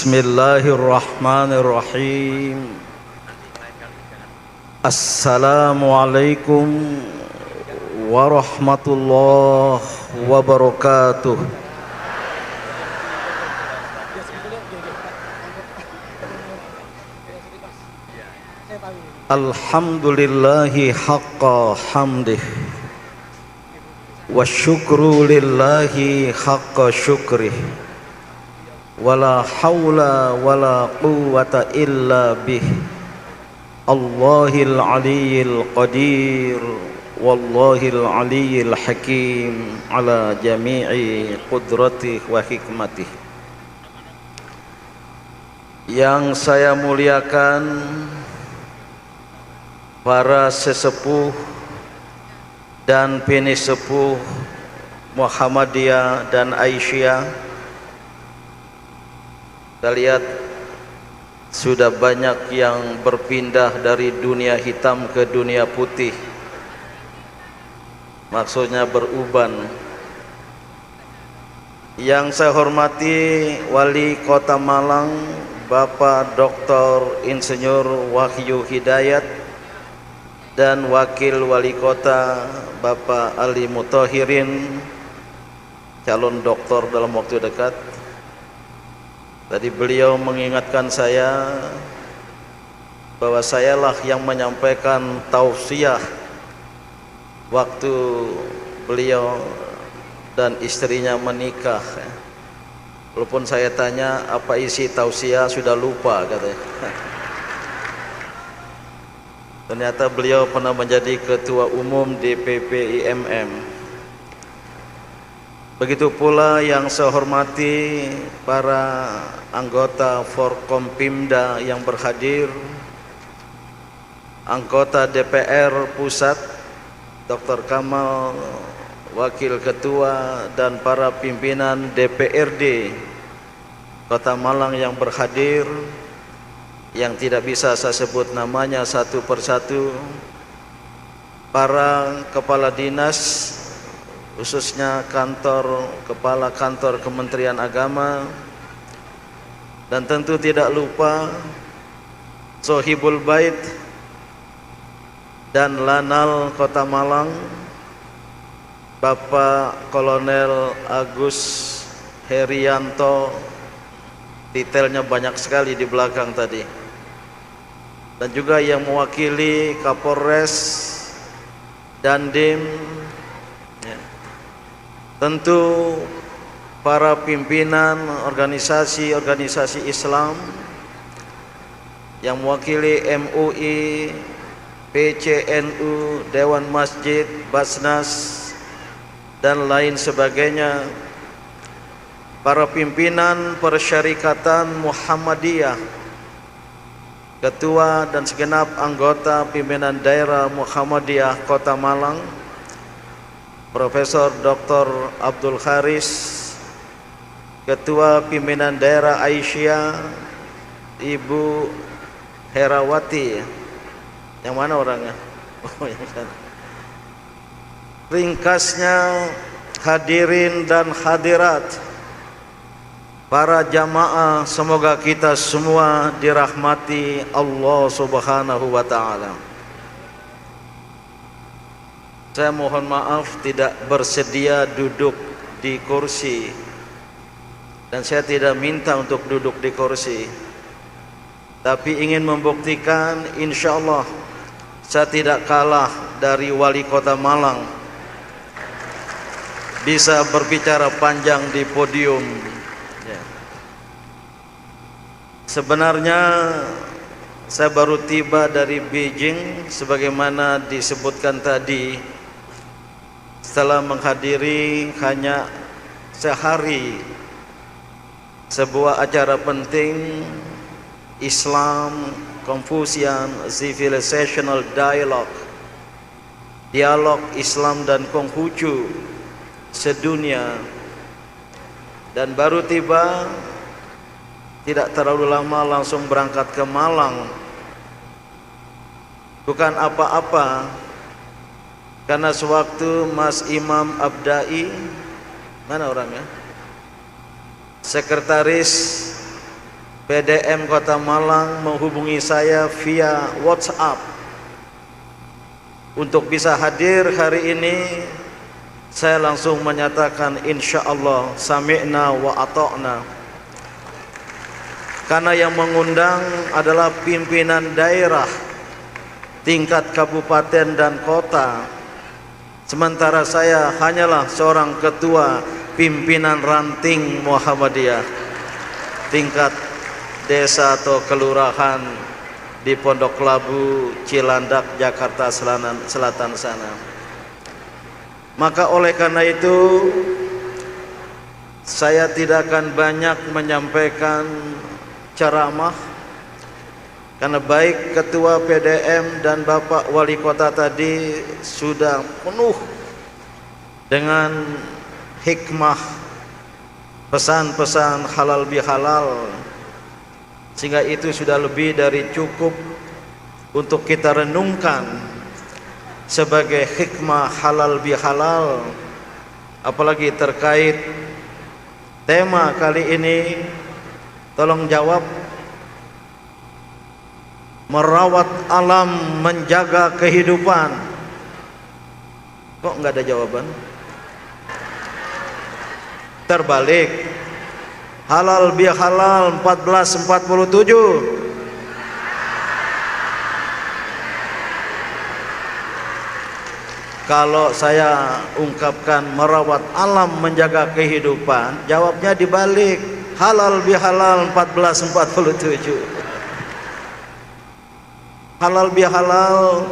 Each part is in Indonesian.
Bismillahirrahmanirrahim. Assalamualaikum warahmatullahi wabarakatuh. Alhamdulillahi haqqa hamdih wa syukru lillahi haqqa syukrih. Wala hawla wala quwwata illa bih. Allahil aliyyil qadir wallahil aliyyil hakim ala jami'i qudratih wa hikmatih. Yang saya muliakan para sesepuh dan penisepuh Muhammadiyah dan Aisyah. Kita lihat sudah banyak yang berpindah dari dunia hitam ke dunia putih. Maksudnya beruban. Yang saya hormati Wali Kota Malang, Bapak Dr. Insinyur Wahyu Hidayat, dan Wakil Wali Kota Bapak Ali Muthahirin, calon doktor dalam waktu dekat. Tadi beliau mengingatkan saya bahwa sayalah yang menyampaikan tausiah waktu beliau dan istrinya menikah. Walaupun saya tanya apa isi tausiah, sudah lupa katanya. Ternyata beliau pernah menjadi ketua umum DPP IMM. Begitu pula yang saya hormati para anggota Forkompimda yang berhadir, anggota DPR Pusat, Dr. Kamal, Wakil Ketua, dan para pimpinan DPRD Kota Malang yang berhadir, yang tidak bisa saya sebut namanya satu persatu, para kepala dinas, khususnya kepala kantor Kementerian Agama, dan tentu tidak lupa Sohibul Bait dan Lanal Kota Malang, Bapak Kolonel Agus Herianto, detailnya banyak sekali di belakang tadi, dan juga yang mewakili Kapolres, Dandim, tentu para pimpinan organisasi Islam yang mewakili MUI, PCNU, Dewan Masjid, Basnas, dan lain sebagainya, para pimpinan Persyarikatan Muhammadiyah, ketua dan segenap anggota pimpinan daerah Muhammadiyah Kota Malang, Profesor Dr. Abdul Haris, Ketua Pimpinan Daerah Aisyah, Ibu Herawati, yang mana orangnya? Oh, yang sana. Ringkasnya, hadirin dan hadirat, para jamaah, semoga kita semua dirahmati Allah Subhanahu wa Ta'ala. Saya mohon maaf tidak bersedia duduk di kursi, dan saya tidak minta untuk duduk di kursi, tapi ingin membuktikan insya Allah saya tidak kalah dari Wali Kota Malang, bisa berbicara panjang di podium. Sebenarnya saya baru tiba dari Beijing, sebagaimana disebutkan tadi. Setelah menghadiri hanya sehari sebuah acara penting, Islam Confucian Civilizational Dialogue, dialog Islam dan Konghucu sedunia, dan baru tiba, tidak terlalu lama langsung berangkat ke Malang. Bukan apa-apa, karena sewaktu Mas Imam Abdai, mana orangnya, sekretaris PDM Kota Malang menghubungi saya via WhatsApp untuk bisa hadir hari ini. Saya langsung menyatakan insyaallah sami'na wa ata'na, karena yang mengundang adalah pimpinan daerah tingkat kabupaten dan kota, sementara saya hanyalah seorang ketua pimpinan ranting Muhammadiyah tingkat desa atau kelurahan di Pondok Labu, Cilandak, Jakarta Selatan sana. Maka oleh karena itu saya tidak akan banyak menyampaikan ceramah, karena baik Ketua PDM dan Bapak Wali Kota tadi sudah penuh dengan hikmah pesan-pesan halal bihalal, sehingga itu sudah lebih dari cukup untuk kita renungkan sebagai hikmah halal bihalal. Apalagi terkait tema kali ini, tolong jawab. Merawat alam, menjaga kehidupan. Kok nggak ada jawaban? Terbalik. Halal bihalal 1447. Kalau saya ungkapkan merawat alam, menjaga kehidupan, jawabnya dibalik. Halal bihalal 1447. Halal bihalal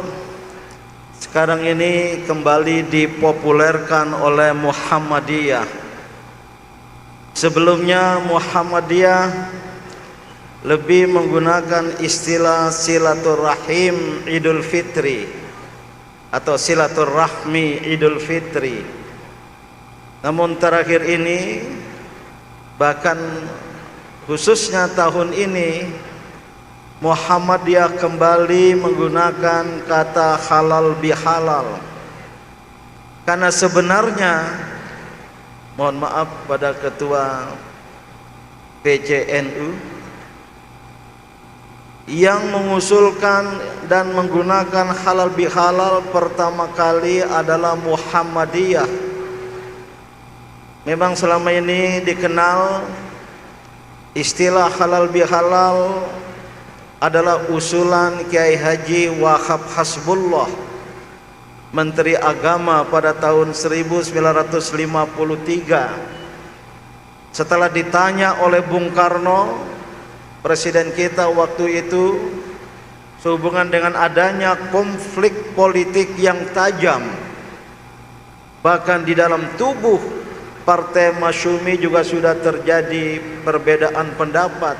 sekarang ini kembali dipopulerkan oleh Muhammadiyah. Sebelumnya Muhammadiyah lebih menggunakan istilah silaturahim Idul Fitri atau silaturahmi Idul Fitri. Namun terakhir ini, bahkan khususnya tahun ini, Muhammadiyah kembali menggunakan kata halal bihalal. Karena sebenarnya, mohon maaf pada Ketua PCNU, yang mengusulkan dan menggunakan halal bihalal pertama kali adalah Muhammadiyah. Memang selama ini dikenal istilah halal bihalal adalah usulan Kiai Haji Wahab Hasbullah, Menteri Agama pada tahun 1953. Setelah ditanya oleh Bung Karno, Presiden kita waktu itu, sehubungan dengan adanya konflik politik yang tajam, bahkan di dalam tubuh Partai Masyumi juga sudah terjadi perbedaan pendapat.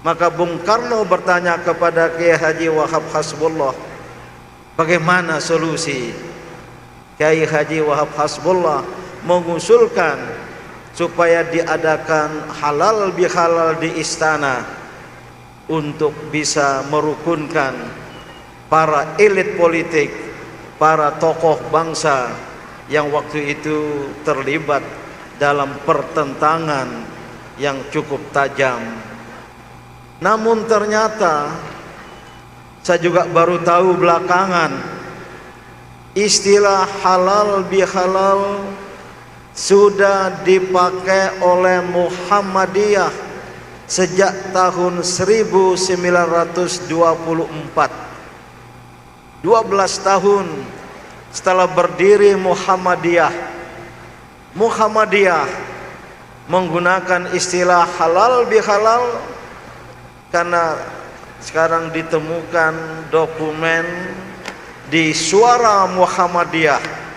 Maka Bung Karno bertanya kepada Kiai Haji Wahab Hasbullah, bagaimana solusi? Kiai Haji Wahab Hasbullah mengusulkan supaya diadakan halal bihalal di istana untuk bisa merukunkan para elit politik, para tokoh bangsa yang waktu itu terlibat dalam pertentangan yang cukup tajam. Namun ternyata saya juga baru tahu belakangan istilah halal bihalal sudah dipakai oleh Muhammadiyah sejak tahun 1924. 12 tahun setelah berdiri Muhammadiyah menggunakan istilah halal bihalal, karena sekarang ditemukan dokumen di Suara Muhammadiyah,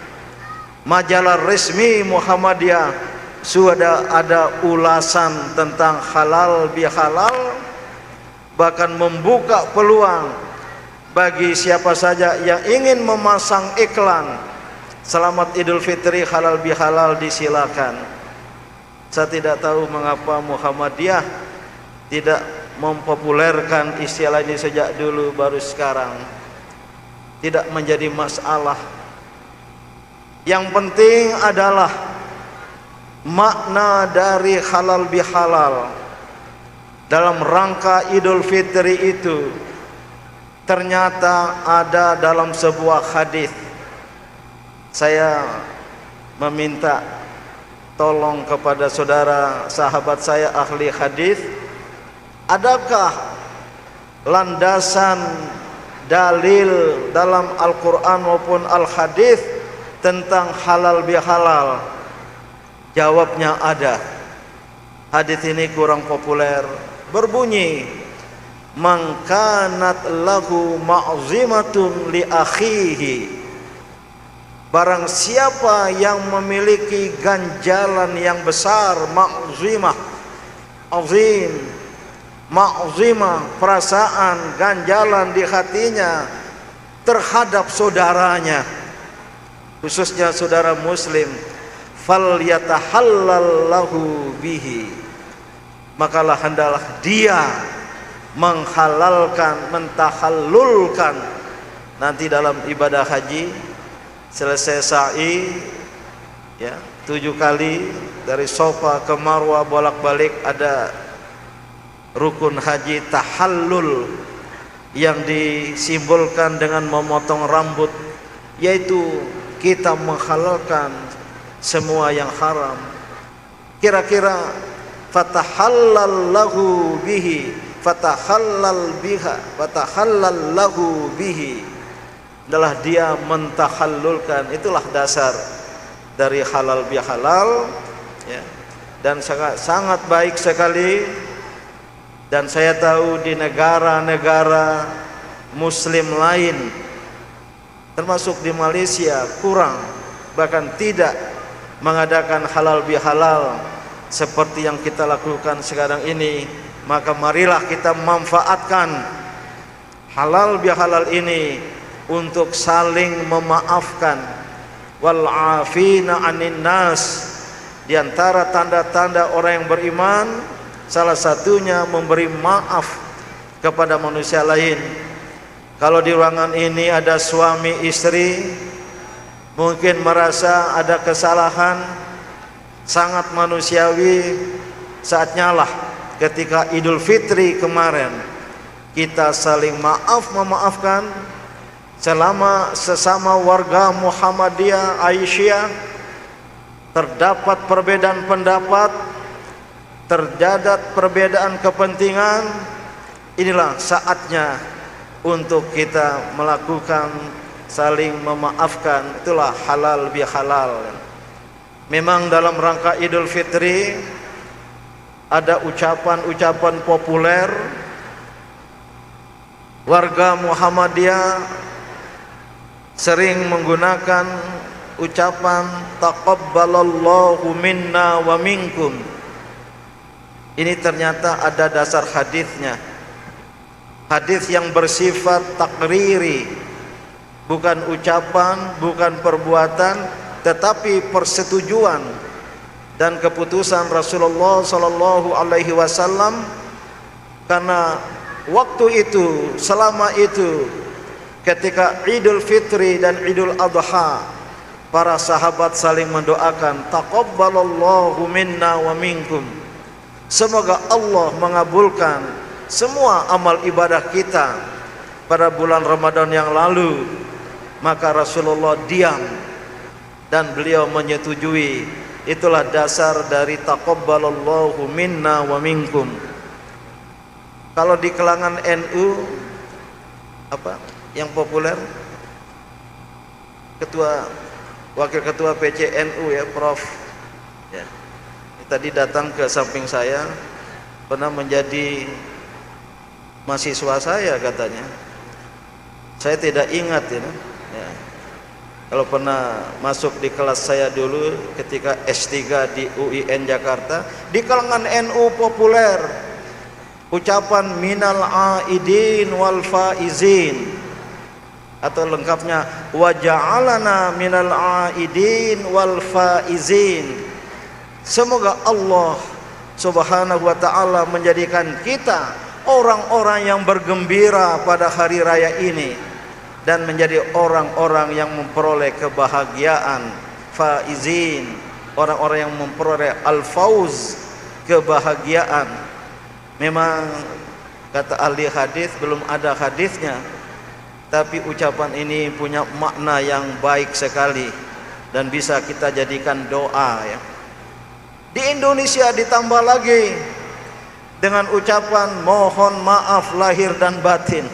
majalah resmi Muhammadiyah, sudah ada ulasan tentang halal bihalal, bahkan membuka peluang bagi siapa saja yang ingin memasang iklan Selamat Idul Fitri halal bihalal, disilakan. Saya tidak tahu mengapa Muhammadiyah tidak mempopulerkan istilah ini sejak dulu, baru sekarang. Tidak menjadi masalah. Yang penting adalah makna dari halal bihalal. dalam rangka Idul Fitri itu ternyata ada dalam sebuah hadis. Saya meminta tolong kepada saudara sahabat saya ahli hadis, adakah landasan dalil dalam Al-Quran maupun Al-Hadis tentang halal bihalal? Jawabnya ada. Hadis ini kurang populer, berbunyi, man kanat lahu ma'zimatun li akhihi, barang siapa yang memiliki ganjalan yang besar, ma'zimah, azim, ma'zimah, perasaan ganjalan di hatinya terhadap saudaranya, khususnya saudara muslim, fal yatahallal lahu bihi, makalah hendaklah dia menghalalkan, mentahallulkan nanti dalam ibadah haji. Selesai sa'i ya 7 kali dari Safa ke Marwah bolak-balik, ada rukun haji tahallul yang disimbolkan dengan memotong rambut, yaitu kita menghalalkan semua yang haram. Kira-kira fatahallal lahu bihi, fatahallal biha, fatahallal lahu bihi adalah dia mentahallulkan. Itulah dasar dari halal bihalal ya. Dan sangat baik sekali. Dan saya tahu di negara-negara muslim lain, termasuk di Malaysia, kurang bahkan tidak mengadakan halal bihalal seperti yang kita lakukan sekarang ini. Maka marilah kita manfaatkan halal bihalal ini untuk saling memaafkan. Wal afina 'anin nas, di antara tanda-tanda orang yang beriman salah satunya memberi maaf kepada manusia lain. Kalau di ruangan ini ada suami istri, mungkin merasa ada kesalahan, sangat manusiawi. Saatnya lah ketika Idul Fitri kemarin kita saling memaafkan. Selama sesama warga Muhammadiyah Aisyah terdapat perbedaan pendapat, terdapat perbedaan kepentingan, inilah saatnya untuk kita melakukan saling memaafkan. Itulah halal bihalal. Memang dalam rangka Idul Fitri ada ucapan-ucapan populer warga Muhammadiyah sering menggunakan ucapan taqabbalallahu minna wa minkum. Ini ternyata ada dasar hadisnya. Hadis yang bersifat takriri, bukan ucapan, bukan perbuatan, tetapi persetujuan dan keputusan Rasulullah sallallahu alaihi wasallam. Karena waktu itu, selama itu, ketika Idul Fitri dan Idul Adha, para sahabat saling mendoakan taqabbalallahu minna wa minkum, semoga Allah mengabulkan semua amal ibadah kita pada bulan Ramadan yang lalu. Maka Rasulullah diam dan beliau menyetujui. Itulah dasar dari taqabbalallahu minna wa minkum. Kalau di kalangan NU apa yang populer, wakil ketua PCNU ya, Prof ya, tadi datang ke samping saya, pernah menjadi mahasiswa saya katanya. Saya tidak ingat ya. Kalau pernah masuk di kelas saya dulu ketika S3 di UIN Jakarta, di kalangan NU populer ucapan minal aidin wal faizin, atau lengkapnya wa ja'alana minal aidin wal faizin. Semoga Allah Subhanahu wa taala menjadikan kita orang-orang yang bergembira pada hari raya ini dan menjadi orang-orang yang memperoleh kebahagiaan, faizin, orang-orang yang memperoleh al-fauz, kebahagiaan. Memang kata ahli hadis belum ada hadisnya, tapi ucapan ini punya makna yang baik sekali dan bisa kita jadikan doa ya. Di Indonesia ditambah lagi dengan ucapan mohon maaf lahir dan batin.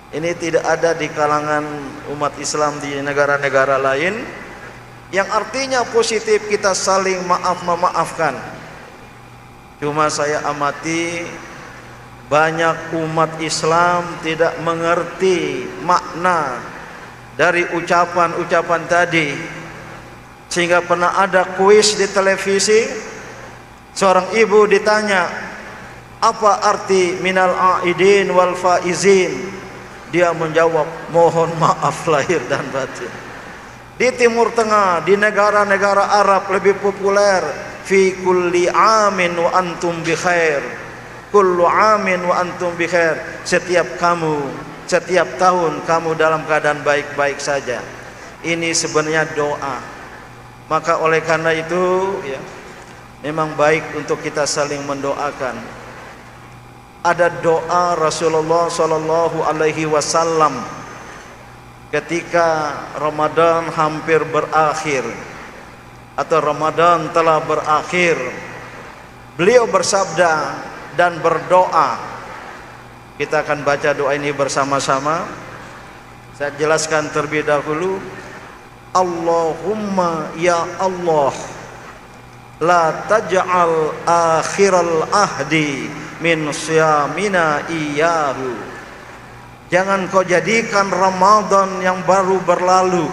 Ini tidak ada di kalangan umat Islam di negara-negara lain, yang artinya positif, kita saling memaafkan. Cuma saya amati banyak umat Islam tidak mengerti makna dari ucapan-ucapan tadi, sehingga pernah ada kuis di televisi. Seorang ibu ditanya, apa arti minal aidin wal faizin? Dia menjawab, mohon maaf lahir dan batin. Di Timur Tengah, di negara-negara Arab lebih populer, fi kulli amin wa antum bi khair. Kullu amin wa antum bi khair. Setiap tahun kamu dalam keadaan baik-baik saja. Ini sebenarnya doa. Maka oleh karena itu ya, memang baik untuk kita saling mendoakan. Ada doa Rasulullah sallallahu alaihi wasallam ketika Ramadan hampir berakhir atau Ramadan telah berakhir. Beliau bersabda dan berdoa. Kita akan baca doa ini bersama-sama. Saya jelaskan terlebih dahulu. Allahumma ya Allah, la taj'al akhiral ahdi min syamina iyahu. Jangan kau jadikan Ramadan yang baru berlalu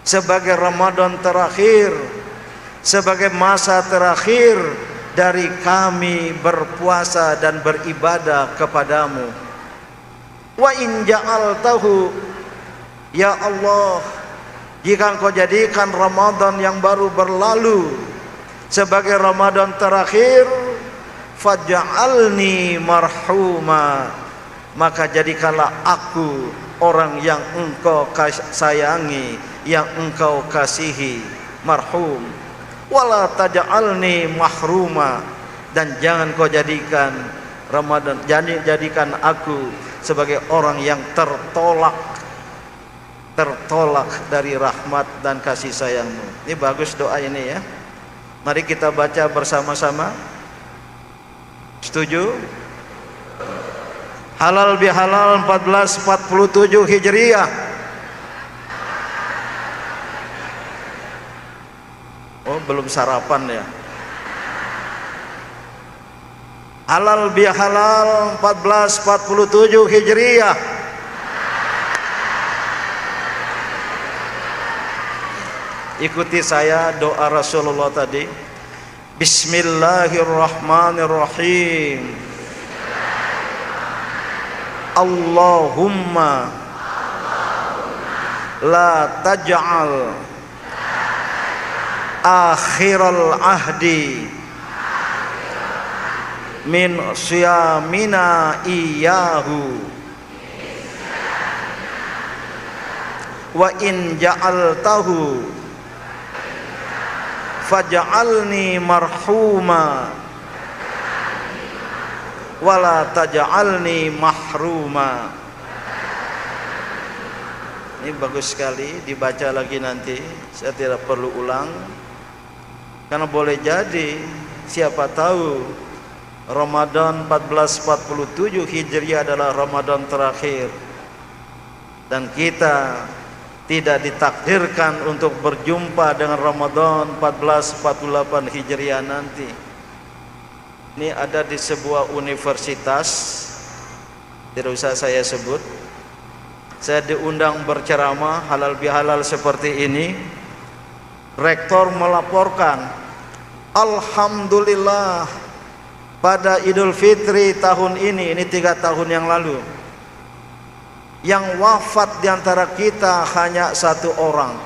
sebagai Ramadan terakhir, sebagai masa terakhir dari kami berpuasa dan beribadah kepadamu. Wa in ja'altahu ya Allah, jika engkau jadikan Ramadan yang baru berlalu sebagai Ramadan terakhir, faj'alni marhuma, maka jadikanlah aku orang yang engkau sayangi, yang engkau kasihi, marhum. Wala taj'alni mahruma, dan jangan kau jadikan Ramadan, jadikan aku sebagai orang yang tertolak dari rahmat dan kasih sayangmu. Ini bagus doa ini ya. Mari kita baca bersama-sama. Setuju? Halal bihalal 1447 Hijriah. Oh, belum sarapan ya. Halal bihalal 1447 Hijriah. Ikuti saya doa Rasulullah tadi. Bismillahirrahmanirrahim. Allahumma la taj'al akhiral ahdi min syamina iyahu wa in ja'altahu faj'alni marhuma wala taj'alni mahruma. Ini bagus sekali, dibaca lagi nanti. Saya tidak perlu ulang, karena boleh jadi siapa tahu Ramadan 1447 Hijriah adalah Ramadan terakhir, dan kita tidak ditakdirkan untuk berjumpa dengan Ramadan 1448 Hijriah nanti. Ini ada di sebuah universitas, tidak usah saya sebut. Saya diundang berceramah halal bihalal seperti ini. Rektor melaporkan, alhamdulillah pada Idul Fitri tahun ini 3 tahun yang lalu, yang wafat di antara kita hanya 1 orang.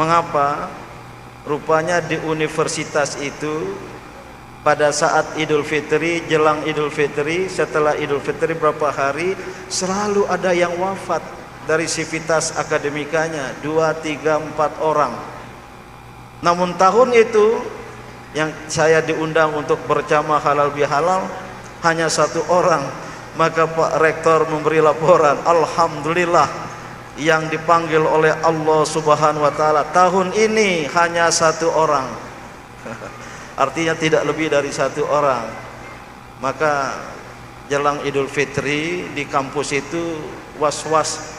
Mengapa? Rupanya di universitas itu pada saat Idul Fitri, jelang Idul Fitri, setelah Idul Fitri berapa hari, selalu ada yang wafat dari sivitas akademikanya, 2, 3, 4 orang. Namun tahun itu yang saya diundang untuk berceramah halal bihalal hanya 1 orang. Maka Pak Rektor memberi laporan, alhamdulillah yang dipanggil oleh Allah Subhanahu wa taala tahun ini hanya 1 orang. Artinya tidak lebih dari 1 orang. Maka jelang Idul Fitri di kampus itu was-was,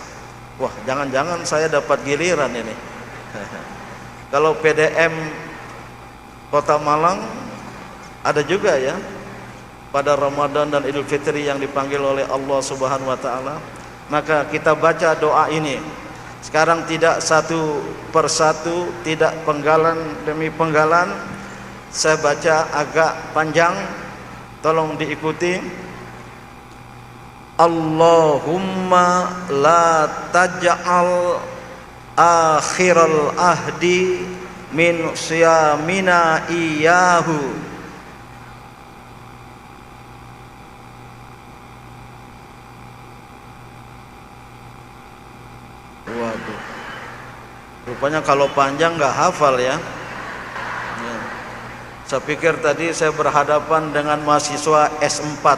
wah jangan-jangan saya dapat giliran ini. Kalau PDM Kota Malang ada juga ya pada Ramadan dan Idul Fitri yang dipanggil oleh Allah Subhanahu wa taala. Maka kita baca doa ini. Sekarang tidak satu persatu, tidak penggalan demi penggalan. Saya baca agak panjang, tolong diikuti. Allahumma la taj'al akhiral ahdi min siyamina iyahu. Waduh, rupanya kalau panjang nggak hafal ya. Saya pikir tadi saya berhadapan dengan mahasiswa S4.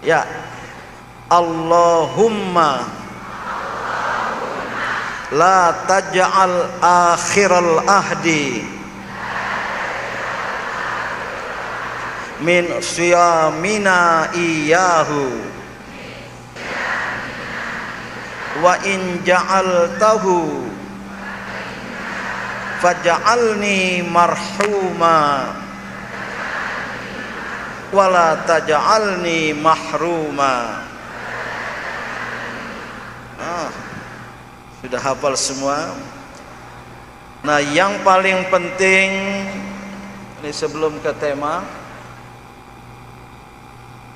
Ya, Allahumma la taj'al akhiral ahdi min siyamina iyahu wa in ja'altahu faj'alni marhuma wala taj'alni mahruma. Sudah hafal semua. Nah, yang paling penting ini sebelum ke tema,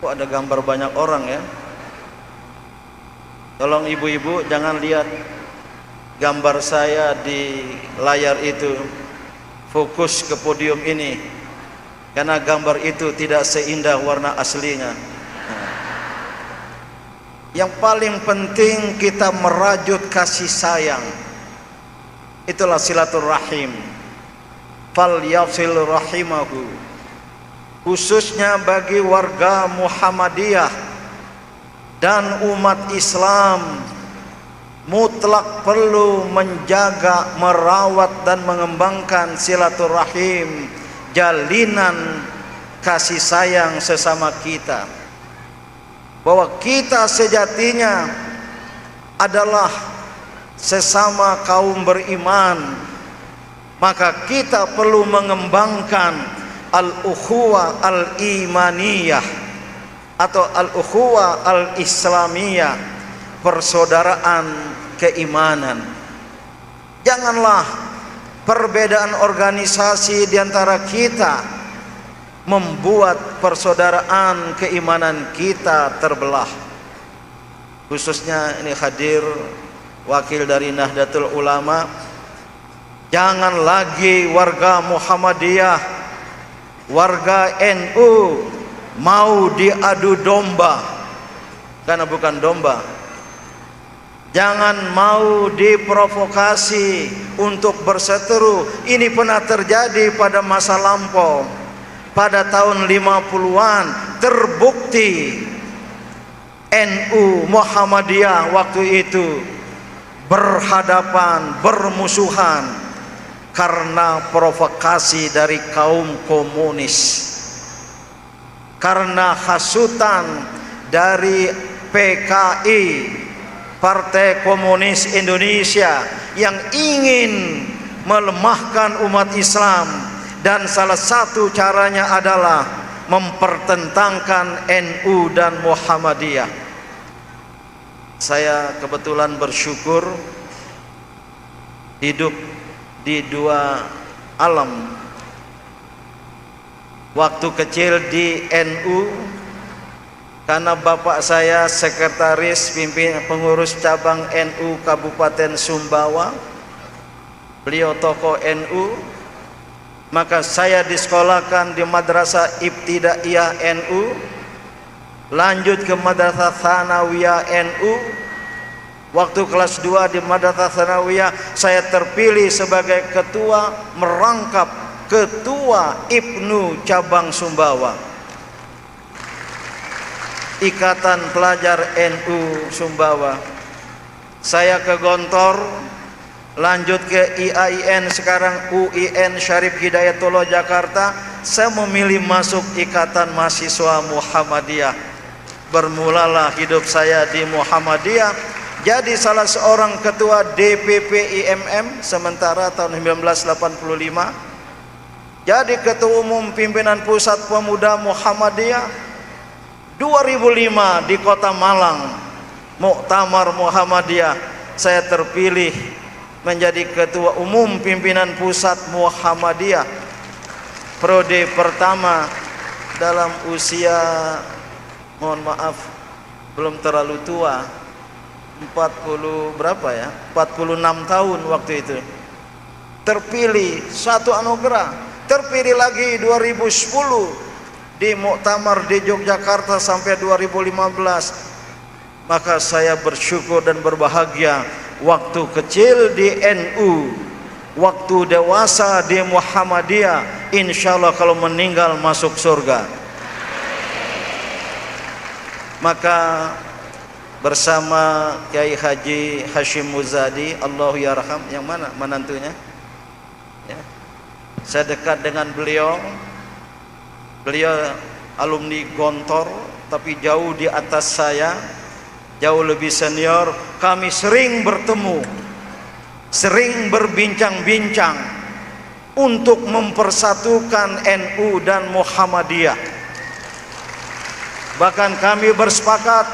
kok ada gambar banyak orang ya? Tolong ibu-ibu jangan lihat gambar saya di layar itu, fokus ke podium ini, karena gambar itu tidak seindah warna aslinya. Yang paling penting kita merajut kasih sayang, itulah silaturahim. Fal yasil rahimahu, khususnya bagi warga Muhammadiyah dan umat Islam mutlak perlu menjaga, merawat dan mengembangkan silaturahim, jalinan kasih sayang sesama kita. Bahwa kita sejatinya adalah sesama kaum beriman, maka kita perlu mengembangkan al-ukhuwah al-imaniyah atau al-ukhuwah al-islamiyah, persaudaraan keimanan. Janganlah perbedaan organisasi di antara kita membuat persaudaraan keimanan kita terbelah. Khususnya ini hadir wakil dari Nahdlatul Ulama. Jangan lagi warga Muhammadiyah, warga NU mau diadu domba, karena bukan domba. Jangan mau diprovokasi untuk berseteru. Ini pernah terjadi pada masa lampau. Pada tahun 50-an terbukti NU Muhammadiyah waktu itu berhadapan, bermusuhan karena provokasi dari kaum komunis, karena hasutan dari PKI, Partai Komunis Indonesia, yang ingin melemahkan umat Islam. Dan salah satu caranya adalah mempertentangkan NU dan Muhammadiyah. Saya kebetulan bersyukur hidup di 2 alam. Waktu kecil di NU, karena bapak saya sekretaris pimpinan pengurus cabang NU Kabupaten Sumbawa, beliau tokoh NU. Maka saya disekolahkan di Madrasah Ibtidaiyah NU, lanjut ke Madrasah Tsanawiyah NU, Waktu kelas 2 di Madrasah Tsanawiyah, saya terpilih sebagai ketua merangkap ketua Ibnu cabang Sumbawa, Ikatan Pelajar NU Sumbawa. Saya ke Gontor, lanjut ke IAIN, sekarang UIN Syarif Hidayatullah Jakarta. Saya memilih masuk Ikatan Mahasiswa Muhammadiyah. Bermulalah hidup saya di Muhammadiyah, jadi salah seorang ketua DPP IMM sementara tahun 1985, jadi ketua umum pimpinan Pusat Pemuda Muhammadiyah 2005 di Kota Malang, Muktamar Muhammadiyah. Saya terpilih menjadi ketua umum pimpinan Pusat Muhammadiyah periode pertama dalam usia, mohon maaf, belum terlalu tua, 40 berapa ya, 46 tahun waktu itu. Terpilih, satu anugerah. Terpilih lagi 2010 di muktamar di Yogyakarta sampai 2015. Maka saya bersyukur dan berbahagia. Waktu kecil di NU, waktu dewasa di Muhammadiyah, insya Allah kalau meninggal masuk surga. Maka bersama Kiai Haji Hashim Muzadi, Allahu yarham, yang mana menantunya ya. Saya dekat dengan beliau. Beliau alumni Gontor tapi jauh di atas saya, jauh lebih senior. Kami sering bertemu, sering berbincang-bincang untuk mempersatukan NU dan Muhammadiyah. Bahkan kami bersepakat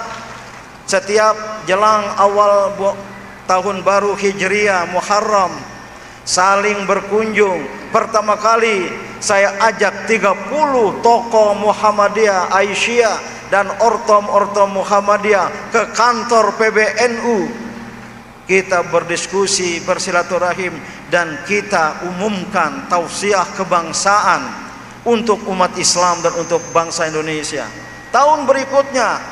setiap jelang awal tahun baru Hijriah Muharram saling berkunjung. Pertama kali saya ajak 30 tokoh Muhammadiyah, Aisyah dan ortom-ortom Muhammadiyah ke kantor PBNU. Kita berdiskusi, bersilaturahim, dan kita umumkan tausiah kebangsaan untuk umat Islam dan untuk bangsa Indonesia. Tahun berikutnya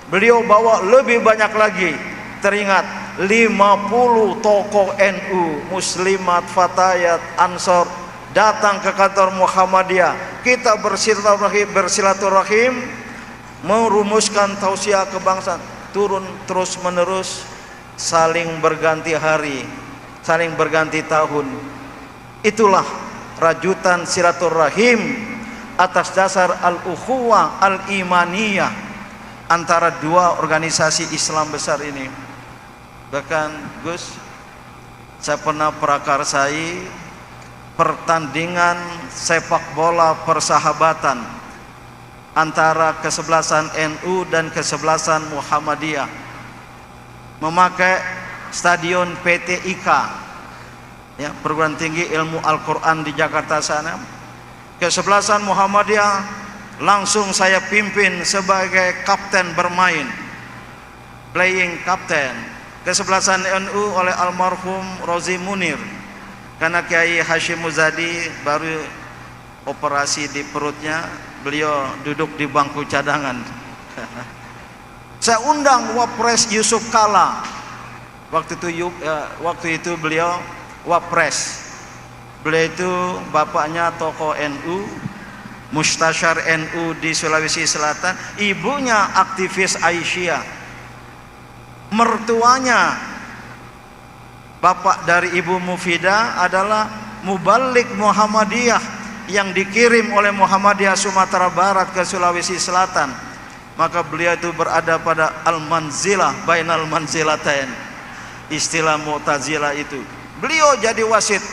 beliau bawa lebih banyak lagi. Teringat 50 tokoh NU, muslimat, fatayat, ansor datang ke kantor Muhammadiyah. Kita bersilaturahim, merumuskan tausiah kebangsaan, turun terus menerus, saling berganti hari, saling berganti tahun. Itulah rajutan silaturahim atas dasar al-ukhuwah al-imaniyah antara dua organisasi Islam besar ini. Bahkan Gus, saya pernah prakarsai pertandingan sepak bola persahabatan antara kesebelasan NU dan kesebelasan Muhammadiyah, memakai stadion PT IKA ya, perguruan tinggi ilmu Al-Quran di Jakarta sana. Kesebelasan Muhammadiyah langsung saya pimpin sebagai kapten bermain, playing captain. Kesebelasan NU oleh almarhum Rozi Munir, karena Kiai Hashim Muzadi baru operasi di perutnya, beliau duduk di bangku cadangan. Saya undang Wapres Yusuf Kala, waktu itu beliau Wapres. Beliau itu bapaknya tokoh NU, mustasyar NU di Sulawesi Selatan, ibunya aktivis Aisyah. Mertuanya bapak dari Ibu Mufidah adalah mubalik Muhammadiyah yang dikirim oleh Muhammadiyah Sumatera Barat ke Sulawesi Selatan. Maka beliau itu berada pada al-manzilah bainal manzilatain, istilah Mu'tazilah itu. Beliau jadi wasit,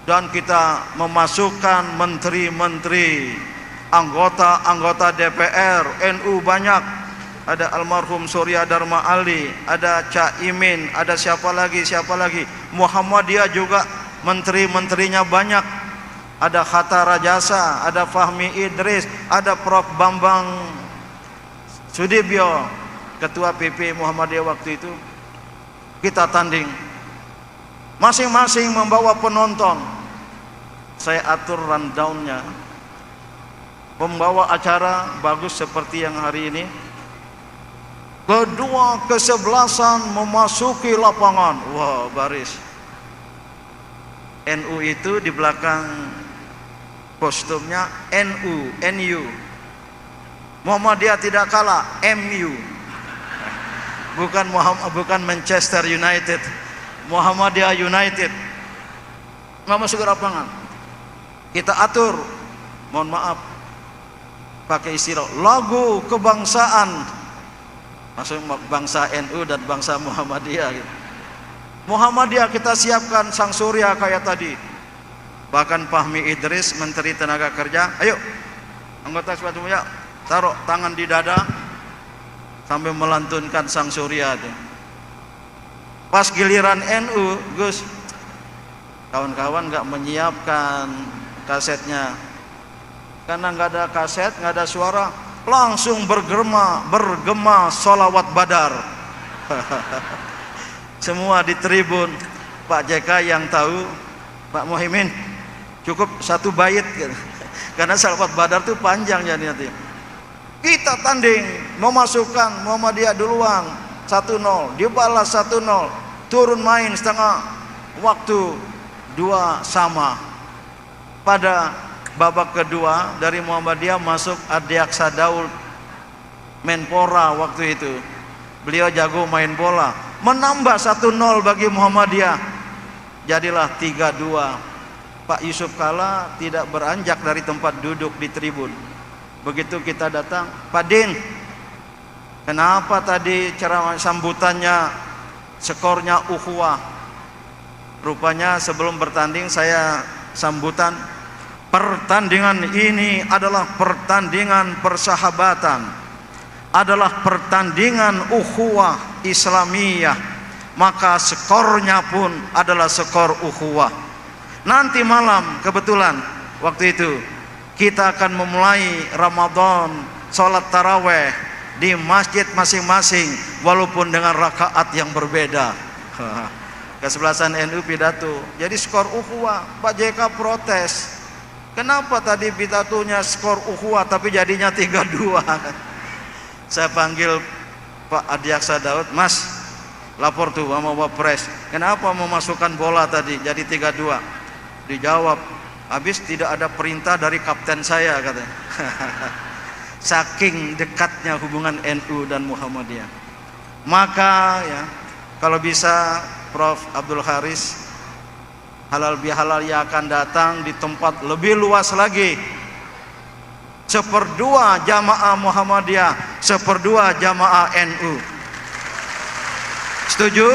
dan kita memasukkan menteri-menteri, anggota-anggota DPR NU banyak. Ada almarhum Surya Dharma Ali, ada Cak Imin, ada siapa lagi. Muhammadiyah juga menteri-menterinya banyak. Ada Hatta Rajasa, ada Fahmi Idris, ada Prof Bambang Sudibyo, ketua PP Muhammadiyah waktu itu. Kita tanding, masing-masing membawa penonton. Saya atur rundownnya, membawa acara bagus seperti yang hari ini. kedua kesebelasan memasuki lapangan. Wah, baris. NU itu di belakang kostumnya NU. Muhammadiyah tidak kalah, MU. Bukan Manchester United, Muhammadiyah United. Nggak masuk ke lapangan. Kita atur, mohon maaf, pakai istilah lagu kebangsaan, masuk bangsa NU dan bangsa Muhammadiyah gitu. Muhammadiyah kita siapkan sang surya kayak tadi. Bahkan Fahmi Idris, Menteri Tenaga Kerja, ayo anggota sepatu mulia taruh tangan di dada sambil melantunkan sang surya itu. Pas giliran NU, Gus, kawan-kawan nggak menyiapkan kasetnya, karena nggak ada kaset, nggak ada suara, langsung bergema sholawat badar. Semua di tribun. Pak JK yang tahu, Pak Muhaimin, cukup satu bait gitu. Karena sholawat badar itu panjang ya nanti. Kita tanding, memasukkan Muhammadiyah duluan 1-0, dibalas 1-0, turun main setengah waktu 2-2. Pada babak kedua dari Muhammadiyah masuk Adiaksa Daud, Menpora waktu itu. Beliau jago main bola, menambah 1-0 bagi Muhammadiyah. Jadilah 3-2. Pak Yusuf Kalla tidak beranjak dari tempat duduk di tribun. Begitu kita datang, Pak Din, kenapa tadi ceramah sambutannya skornya ukhuwah? Rupanya sebelum bertanding saya sambutan, pertandingan ini adalah pertandingan persahabatan, adalah pertandingan ukhuwah Islamiyah, maka skornya pun adalah skor ukhuwah. Nanti malam kebetulan waktu itu kita akan memulai Ramadan, sholat taraweh di masjid masing-masing walaupun dengan rakaat yang berbeda. Kesebelasan NU pidato, jadi skor ukhuwah. Pak JK protes, kenapa tadi pidatonya skor ukhuwah tapi jadinya 3-2? Saya panggil Pak Adiaksa Daud, Mas, lapor tuh sama Wapres, kenapa memasukkan bola tadi jadi 3-2? Dijawab, habis tidak ada perintah dari kapten saya, katanya. Saking dekatnya hubungan NU dan Muhammadiyah. Maka ya, kalau bisa Prof Abdul Haris, halal bihalal yang akan datang di tempat lebih luas lagi, 1/2 jamaah Muhammadiyah, 1/2 jamaah NU. Setuju?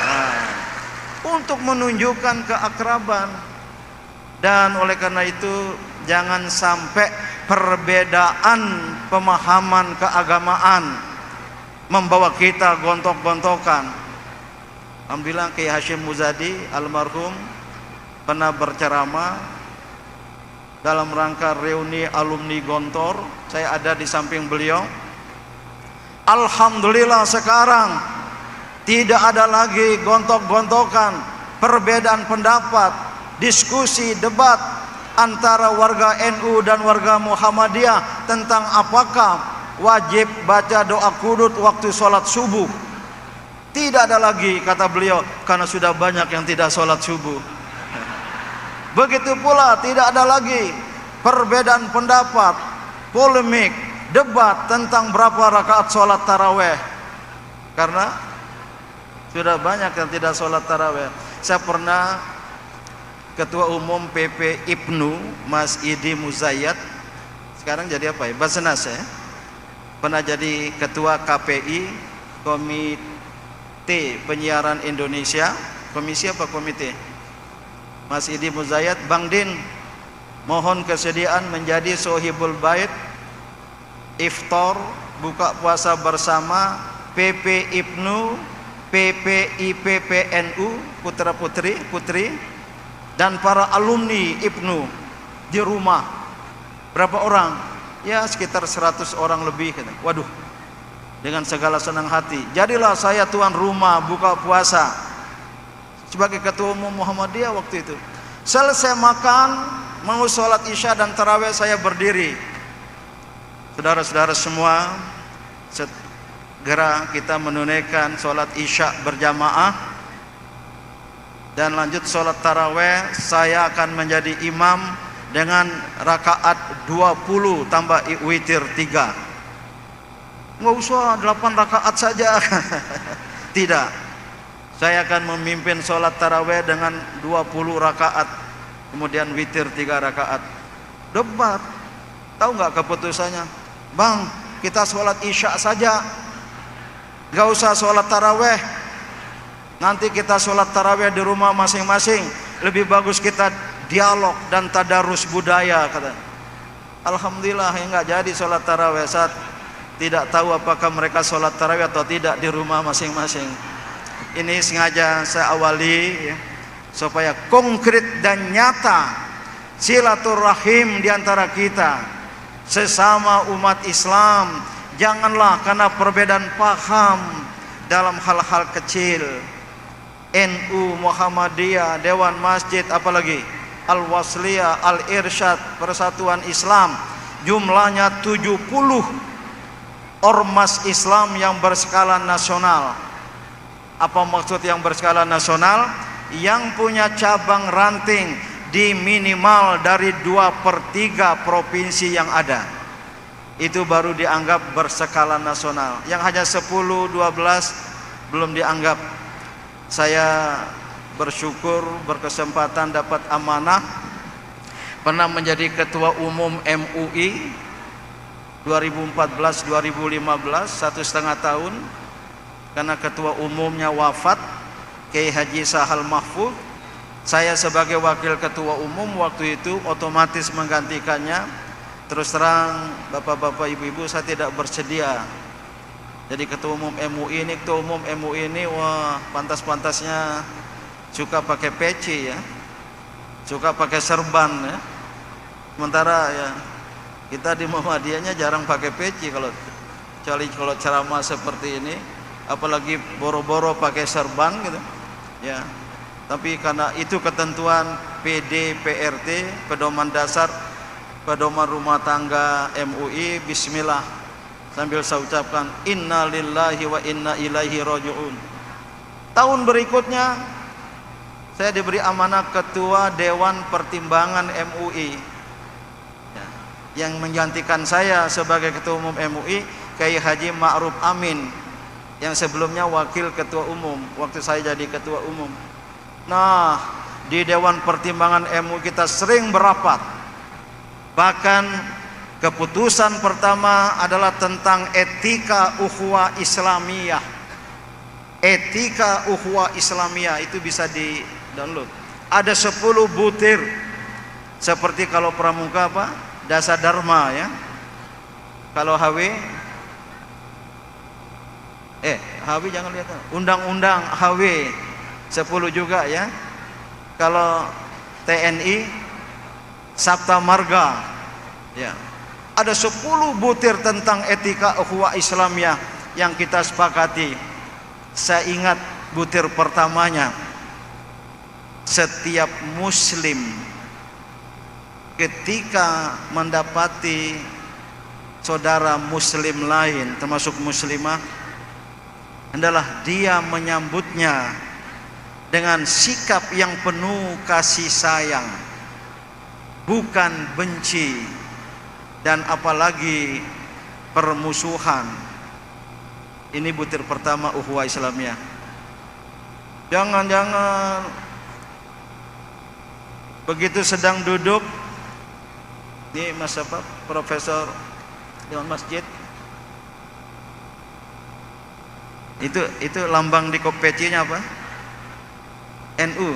Nah, untuk menunjukkan keakraban. Dan oleh karena itu jangan sampai perbedaan pemahaman keagamaan membawa kita gontok-gontokan. Alhamdulillah Kiai Hashim Muzadi almarhum pernah berceramah dalam rangka reuni alumni Gontor. Saya ada di samping beliau. Alhamdulillah sekarang tidak ada lagi gontok-gontokan, perbedaan pendapat, diskusi, debat antara warga NU dan warga Muhammadiyah tentang apakah wajib baca doa qunut waktu sholat subuh. Tidak ada lagi, kata beliau, karena sudah banyak yang tidak sholat subuh. Begitu pula tidak ada lagi perbedaan pendapat, polemik, debat tentang berapa rakaat sholat taraweh, karena sudah banyak yang tidak sholat taraweh. Saya pernah Ketua Umum PP IPNU Mas Idi Muzayyad, sekarang jadi apa ya? Basnas ya. Pernah jadi Ketua KPI, Komite Penyiaran Indonesia, komisi apa komite? Mas Idi Muzayyad, Bang Din, mohon kesediaan menjadi sohibul bait, iftar, buka puasa bersama PP IPNU, PPIPPNU, putra putri dan para alumni IPNU di rumah. Berapa orang? Ya sekitar 100 orang lebih. Waduh, dengan segala senang hati, jadilah saya tuan rumah buka puasa sebagai ketua umum Muhammadiyah waktu itu. Selesai makan, mau sholat isya dan taraweh, saya berdiri. Saudara-saudara semua, segera kita menunaikan sholat isya berjamaah dan lanjut sholat taraweh. Saya akan menjadi imam dengan rakaat 20 tambah witir 3. Nggak usah 8 rakaat saja. Tidak, saya akan memimpin sholat taraweh dengan 20 rakaat, kemudian witir 3 rakaat. Debat, tahu nggak keputusannya? Bang, kita sholat isya saja, nggak usah sholat taraweh. Nanti kita sholat taraweh di rumah masing-masing. Lebih bagus kita dialog dan tadarus budaya, kata. Alhamdulillah yang nggak jadi sholat taraweh. Saat tidak tahu apakah mereka sholat tarawih atau tidak di rumah masing-masing. Ini sengaja saya awali ya, supaya konkret dan nyata silaturahim di antara kita sesama umat Islam. Janganlah karena perbedaan paham dalam hal-hal kecil. NU, Muhammadiyah, Dewan Masjid, apalagi Al-Wasliyah, Al-Irsyad, Persatuan Islam, jumlahnya 70 ormas Islam yang berskala nasional. Apa maksud yang berskala nasional? Yang punya cabang ranting di minimal dari 2/3 provinsi yang ada. Itu baru dianggap berskala nasional. Yang hanya 10, 12 belum dianggap. Saya bersyukur berkesempatan dapat amanah pernah menjadi ketua umum MUI 2014-2015, 1,5 tahun, karena ketua umumnya wafat, Kiai Haji Sahal Mahfud. Saya sebagai wakil ketua umum waktu itu otomatis menggantikannya. Terus terang bapak-bapak ibu-ibu, saya tidak bersedia jadi ketua umum MUI ini. Ketua umum MUI ini wah, pantas-pantasnya suka pakai peci ya, suka pakai serban ya. Sementara ya kita di Muhammadiyahnya jarang pakai peci, kecuali kalau ceramah seperti ini, apalagi boro-boro pakai serban gitu ya. Tapi karena itu ketentuan PD PRT, pedoman dasar pedoman rumah tangga MUI, bismillah, sambil saya ucapkan inna lillahi wa inna ilaihi raji'un. Tahun berikutnya saya diberi amanah ketua Dewan Pertimbangan MUI. Yang menggantikan saya sebagai ketua umum MUI, Kiai Haji Ma'ruf Amin, yang sebelumnya wakil ketua umum waktu saya jadi ketua umum. Nah, di Dewan Pertimbangan MUI kita sering berapat. Bahkan keputusan pertama adalah tentang etika ukhuwah Islamiyah. Etika ukhuwah Islamiyah itu bisa di-download. Ada 10 butir. Seperti kalau pramuka apa? Dasar Dharma ya. Kalau HW jangan lihat. Undang-undang HW 10 juga ya. Kalau TNI Sabta Marga ya. Ada 10 butir tentang etika ukhuwah Islamiyah yang kita sepakati. Saya ingat butir pertamanya, setiap muslim ketika mendapati saudara muslim lain termasuk muslimah, adalah dia menyambutnya dengan sikap yang penuh kasih sayang, bukan benci dan apalagi permusuhan. Ini butir pertama ukhuwah Islamiyah. Jangan begitu sedang duduk, ini Mas apa, Profesor Dewan Masjid, itu lambang di pecinya apa? NU.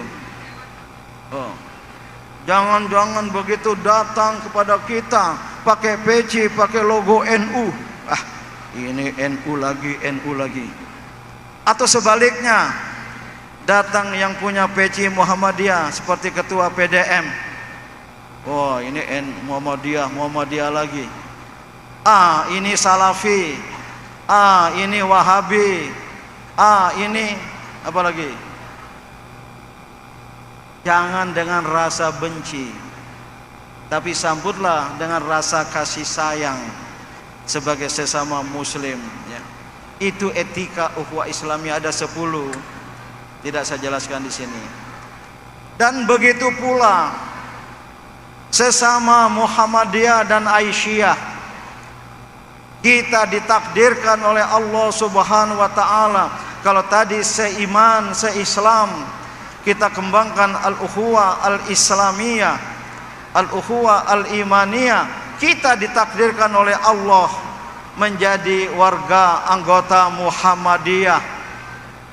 Oh, jangan begitu datang kepada kita pakai peci, pakai logo NU. Ah, ini NU lagi. Atau sebaliknya, datang yang punya peci Muhammadiyah seperti ketua PDM. Oh, ini Muhammadiyah lagi. Ah, ini Salafi. Ah, ini Wahabi. Ah, ini apa lagi? Jangan dengan rasa benci, tapi sambutlah dengan rasa kasih sayang sebagai sesama muslim ya. Itu etika ukhuwah Islamiyah, ada 10. Tidak saya jelaskan di sini. Dan begitu pula sesama Muhammadiyah dan Aisyah, kita ditakdirkan oleh Allah Subhanahu wa taala. Kalau tadi seiman, seislam, kita kembangkan al-ukhuwah al-islamiyah, al-ukhuwah al-imaniyah. Kita ditakdirkan oleh Allah menjadi warga anggota Muhammadiyah.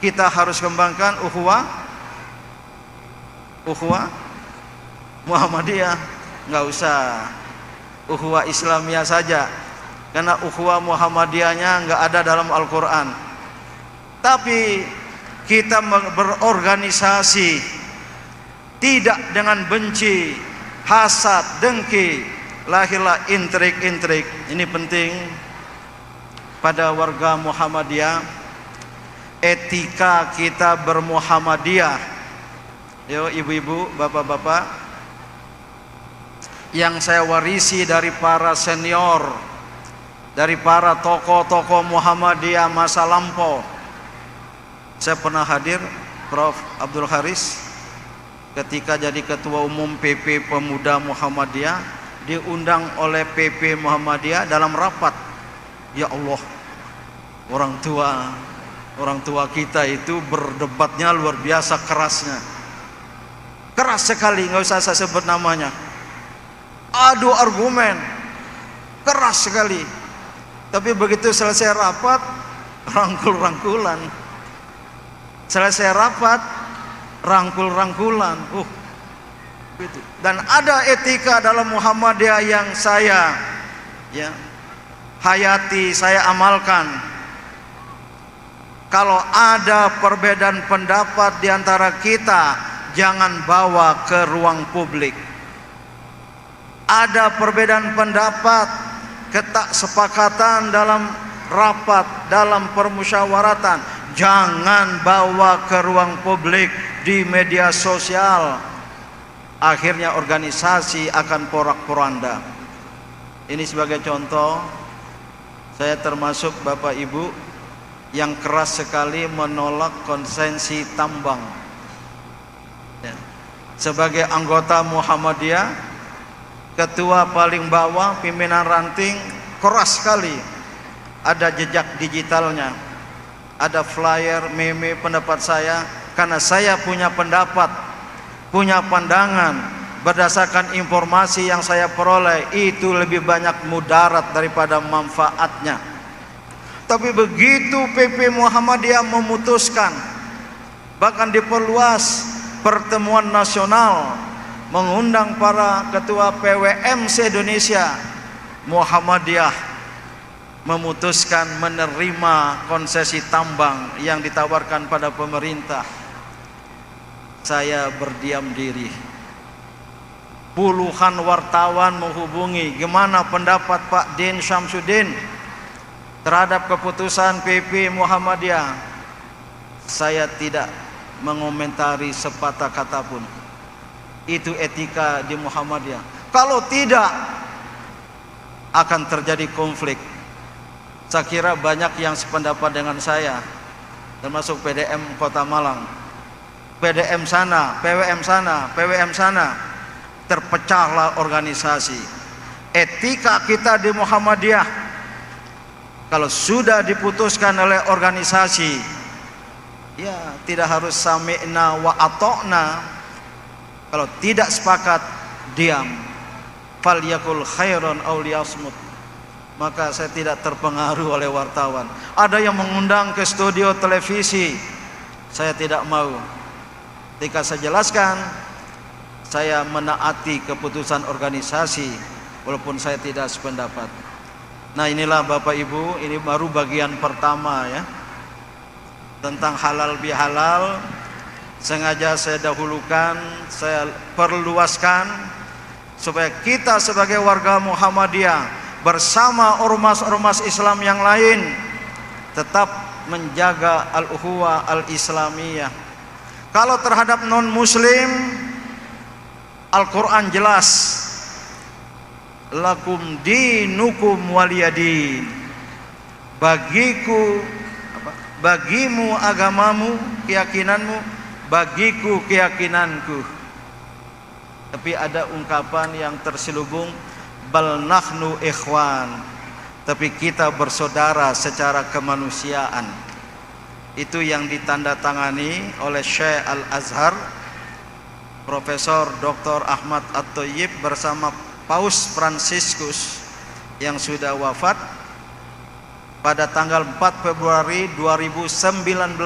Kita harus kembangkan ukhuwah Muhammadiyah. Enggak usah ukhuwah Islamiyah saja, karena ukhuwah Muhammadiyahnya enggak ada dalam Al-Quran. Tapi kita berorganisasi tidak dengan benci, hasad, dengki, lahirlah intrik-intrik. Ini penting pada warga Muhammadiyah. Etika kita bermuhammadiyah. Yo ibu-ibu, bapak-bapak, yang saya warisi dari para senior, dari para tokoh-tokoh Muhammadiyah masa lampau. Saya pernah hadir, Prof. Abdul Haris, ketika jadi ketua umum PP Pemuda Muhammadiyah, diundang oleh PP Muhammadiyah dalam rapat. Ya Allah, orang tua kita itu berdebatnya luar biasa kerasnya, keras sekali, nggak usah saya sebut namanya. Adu argumen keras sekali. Tapi begitu selesai rapat, rangkul-rangkulan. Selesai rapat, rangkul-rangkulan. Gitu. Dan ada etika dalam Muhammadiyah yang saya hayati, saya amalkan. Kalau ada perbedaan pendapat di antara kita, jangan bawa ke ruang publik. Ada perbedaan pendapat, ketaksepakatan dalam rapat, dalam permusyawaratan, jangan bawa ke ruang publik, di media sosial. Akhirnya organisasi akan porak-poranda. Ini sebagai contoh, saya termasuk Bapak Ibu yang keras sekali menolak konsesi tambang. Sebagai anggota Muhammadiyah, ketua paling bawah, pimpinan ranting, keras sekali. Ada jejak digitalnya, ada flyer, meme pendapat saya, karena saya punya pendapat, punya pandangan berdasarkan informasi yang saya peroleh, itu lebih banyak mudarat daripada manfaatnya. Tapi begitu PP Muhammadiyah memutuskan, bahkan diperluas pertemuan nasional, mengundang para ketua PWM se-Indonesia, Muhammadiyah memutuskan menerima konsesi tambang yang ditawarkan pada pemerintah. Saya berdiam diri. Puluhan wartawan menghubungi, gimana pendapat Pak Din Syamsuddin terhadap keputusan PP Muhammadiyah? Saya tidak mengomentari sepatah kata pun. Itu etika di Muhammadiyah. Kalau tidak, akan terjadi konflik. Saya kira banyak yang sependapat dengan saya, termasuk PDM Kota Malang. PDM sana, PWM sana, PWM sana, terpecahlah organisasi. Etika kita di Muhammadiyah, kalau sudah diputuskan oleh organisasi, ya tidak harus sami'na wa ata'na. Kalau tidak sepakat, diam. Falyakul khairan aw liyasmut. Maka saya tidak terpengaruh oleh wartawan. Ada yang mengundang ke studio televisi, saya tidak mau. Ketika saya jelaskan, saya menaati keputusan organisasi walaupun saya tidak sependapat. Nah, inilah Bapak Ibu, ini baru bagian pertama ya, tentang halal bihalal. Sengaja saya dahulukan, saya perluaskan supaya kita sebagai warga Muhammadiyah bersama ormas-ormas Islam yang lain tetap menjaga al-ukhuwah al-islamiyah. Kalau terhadap non-muslim, Al-Quran jelas, lakum dinukum waliyadin, bagiku bagimu agamamu, keyakinanmu, bagiku keyakinanku. Tapi ada ungkapan yang terselubung, bal nahnu ikhwan, tapi kita bersaudara secara kemanusiaan. Itu yang ditandatangani oleh Syekh Al-Azhar Profesor Dr. Ahmad At-Thayyib bersama Paus Fransiskus yang sudah wafat pada tanggal 4 Februari 2019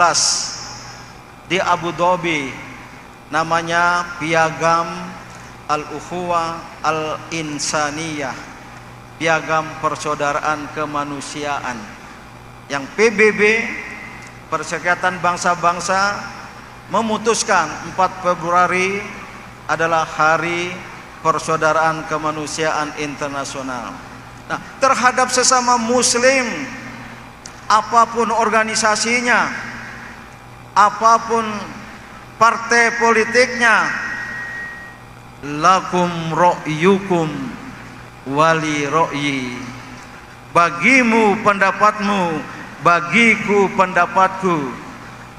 di Abu Dhabi. Namanya Piagam Al-Ukhuwah Al-Insaniyah, Piagam Persaudaraan Kemanusiaan, yang PBB, Perserikatan Bangsa-Bangsa, memutuskan 4 Februari adalah Hari Persaudaraan Kemanusiaan Internasional. Nah, terhadap sesama Muslim, apapun organisasinya, apapun partai politiknya, lakum ra'yukum wali ra'yi, bagimu pendapatmu, bagiku pendapatku,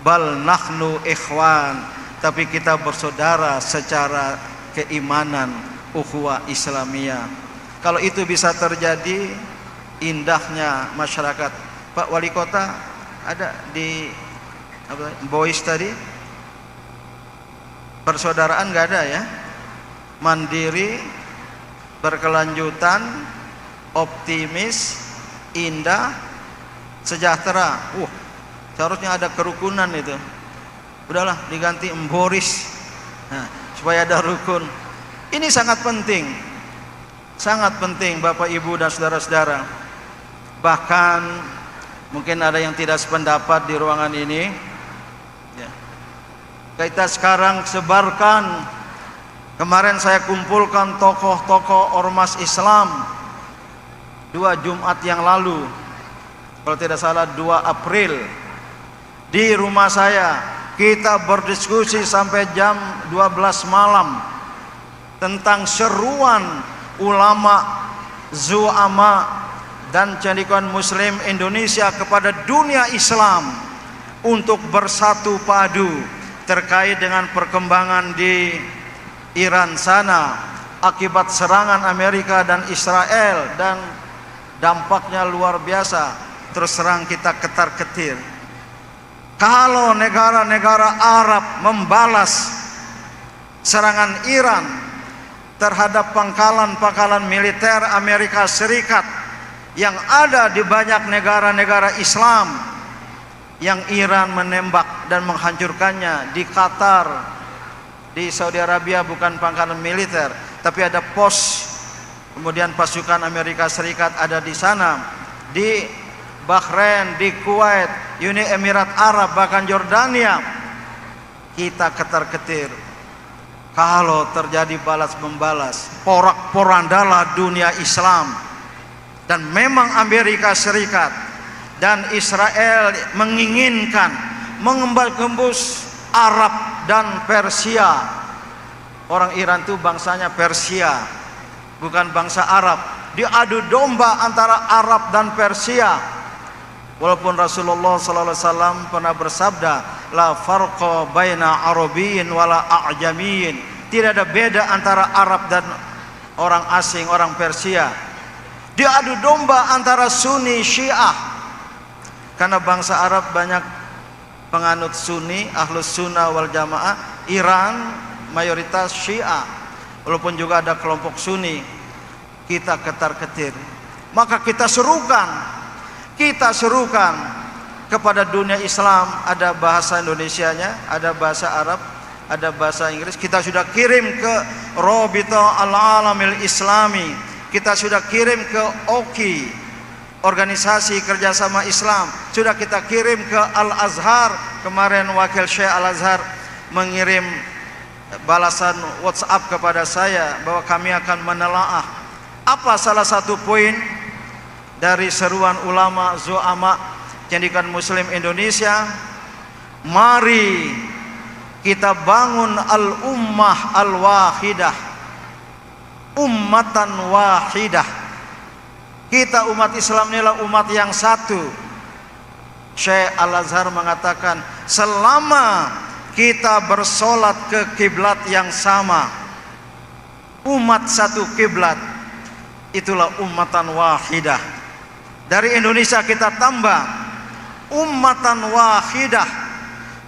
bal nahnu ikhwan, tapi kita bersaudara secara keimanan, ukhuwah Islamiyah. Kalau itu bisa terjadi, indahnya masyarakat. Pak Wali Kota ada di Boys tadi, persaudaraan nggak ada ya, mandiri, berkelanjutan, optimis, indah, sejahtera. Seharusnya ada kerukunan itu. Udahlah diganti Boris, nah, supaya ada rukun. Ini sangat penting, sangat penting Bapak Ibu dan saudara-saudara. Bahkan mungkin ada yang tidak sependapat di ruangan ini ya. Kita sekarang sebarkan. Kemarin saya kumpulkan tokoh-tokoh ormas Islam 2 Jumat yang lalu, kalau tidak salah 2 April, di rumah saya. Kita berdiskusi sampai jam 12 malam tentang seruan ulama, zu'ama dan cendekiawan Muslim Indonesia kepada dunia Islam untuk bersatu padu terkait dengan perkembangan di Iran sana akibat serangan Amerika dan Israel, dan dampaknya luar biasa. Terus terang kita ketar-ketir. Kalau negara-negara Arab membalas serangan Iran terhadap pangkalan-pangkalan militer Amerika Serikat yang ada di banyak negara-negara Islam, yang Iran menembak dan menghancurkannya, di Qatar, di Saudi Arabia bukan pangkalan militer tapi ada pos, kemudian pasukan Amerika Serikat ada di sana, di Bahrain, di Kuwait, Uni Emirat Arab, bahkan Jordania. Kita ketar-ketir. Kalau terjadi balas-membalas, porak-porandalah dunia Islam. Dan memang Amerika Serikat dan Israel menginginkan mengembal-gembus Arab dan Persia. Orang Iran itu bangsanya Persia, bukan bangsa Arab. Diadu domba antara Arab dan Persia. Walaupun Rasulullah SAW pernah bersabda, la farqa baina arabiyyin wala a'jamiyyin, tidak ada beda antara Arab dan orang asing, orang Persia. Diadu domba antara Sunni Syiah, karena bangsa Arab banyak penganut Sunni, ahlus sunnah wal jamaah. Iran mayoritas Syiah, walaupun juga ada kelompok Sunni. Kita ketar-ketir, maka kita serukan kepada dunia Islam. Ada bahasa Indonesianya, ada bahasa Arab, ada bahasa Inggris. Kita sudah kirim ke Rabita Al-Alamil Islami, kita sudah kirim ke OKI, Organisasi Kerjasama Islam, sudah kita kirim ke Al-Azhar. Kemarin wakil Syekh Al-Azhar mengirim balasan WhatsApp kepada saya bahwa kami akan menelaah apa salah satu poin dari seruan ulama zu'ama cendekiawan Muslim Indonesia. Mari kita bangun al-ummah al-wahidah, ummatan wahidah. Kita umat Islam inilah umat yang satu. Syekh Al-Azhar mengatakan, selama kita bersolat ke kiblat yang sama, umat satu kiblat, itulah ummatan wahidah. Dari Indonesia kita tambah ummatan wahidah.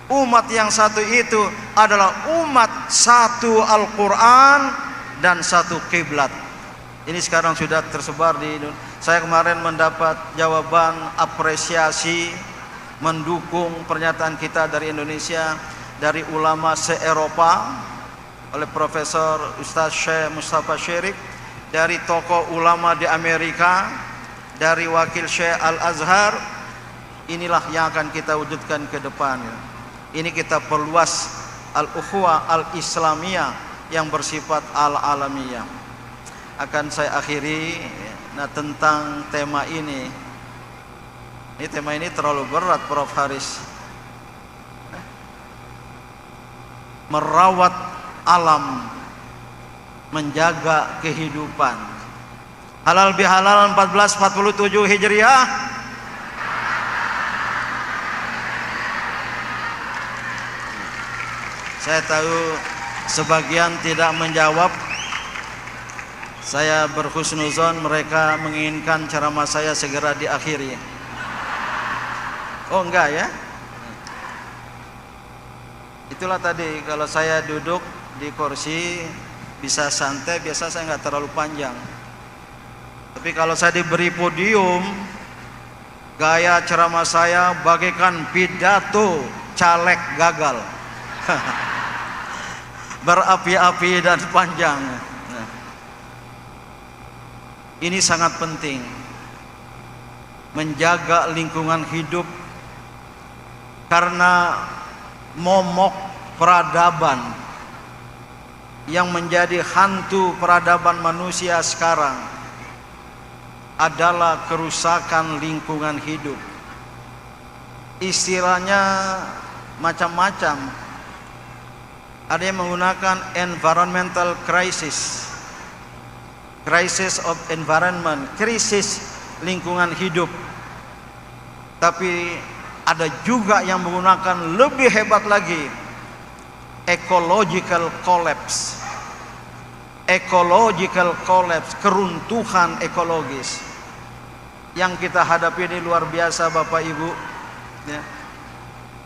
Umat yang satu itu adalah umat satu Al-Quran dan satu kiblat. Ini sekarang sudah tersebar di Indonesia. Saya kemarin mendapat jawaban apresiasi mendukung pernyataan kita dari Indonesia, dari ulama se-Eropa oleh Profesor Ustaz Syekh Mustafa Syirik, dari tokoh ulama di Amerika, dari wakil Syekh Al-Azhar. Inilah yang akan kita wujudkan ke depan. Ini kita perluas al-ukhuwah al-islamiyah yang bersifat al-alamiyah. Akan saya akhiri tentang tema ini. Ini tema ini terlalu berat, Prof. Haris. Merawat alam, menjaga kehidupan. Halal bihalal 1447 Hijriah. Saya tahu sebagian tidak menjawab. Saya berhusnuzon mereka menginginkan ceramah saya segera diakhiri. Oh enggak ya? Itulah tadi, kalau saya duduk di kursi bisa santai, biasa saya nggak terlalu panjang. Tapi kalau saya diberi podium, gaya ceramah saya bagaikan pidato caleg gagal. Berapi-api dan panjang. Nah, ini sangat penting, menjaga lingkungan hidup, karena momok peradaban yang menjadi hantu peradaban manusia sekarang adalah kerusakan lingkungan hidup. Istilahnya macam-macam. Ada yang menggunakan environmental crisis, crisis of environment, krisis lingkungan hidup. Tapi ada juga yang menggunakan lebih hebat lagi, ecological collapse. Ecological collapse, keruntuhan ekologis. Yang kita hadapi ini luar biasa Bapak Ibu ya.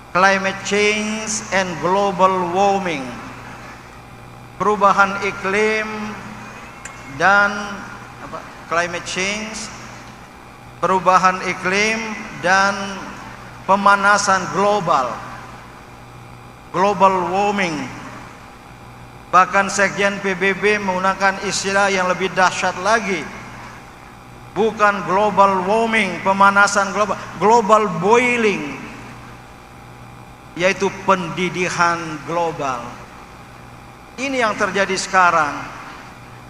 Climate change and global warming, perubahan iklim dan climate change, perubahan iklim dan pemanasan global, global warming. Bahkan Sekjen PBB menggunakan istilah yang lebih dahsyat lagi, bukan global warming, pemanasan global, global boiling, yaitu pendidikan global. Ini yang terjadi sekarang.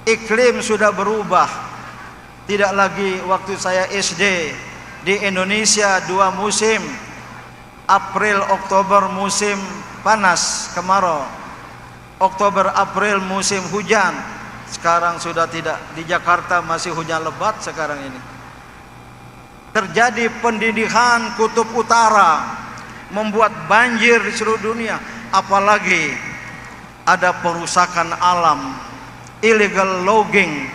Iklim sudah berubah. Tidak lagi waktu saya SD di Indonesia 2 musim, April Oktober musim panas kemarau, Oktober April musim hujan. Sekarang sudah tidak. Di Jakarta masih hujan lebat sekarang ini. Terjadi pendidikan kutub utara, membuat banjir di seluruh dunia. Apalagi ada perusakan alam, illegal logging,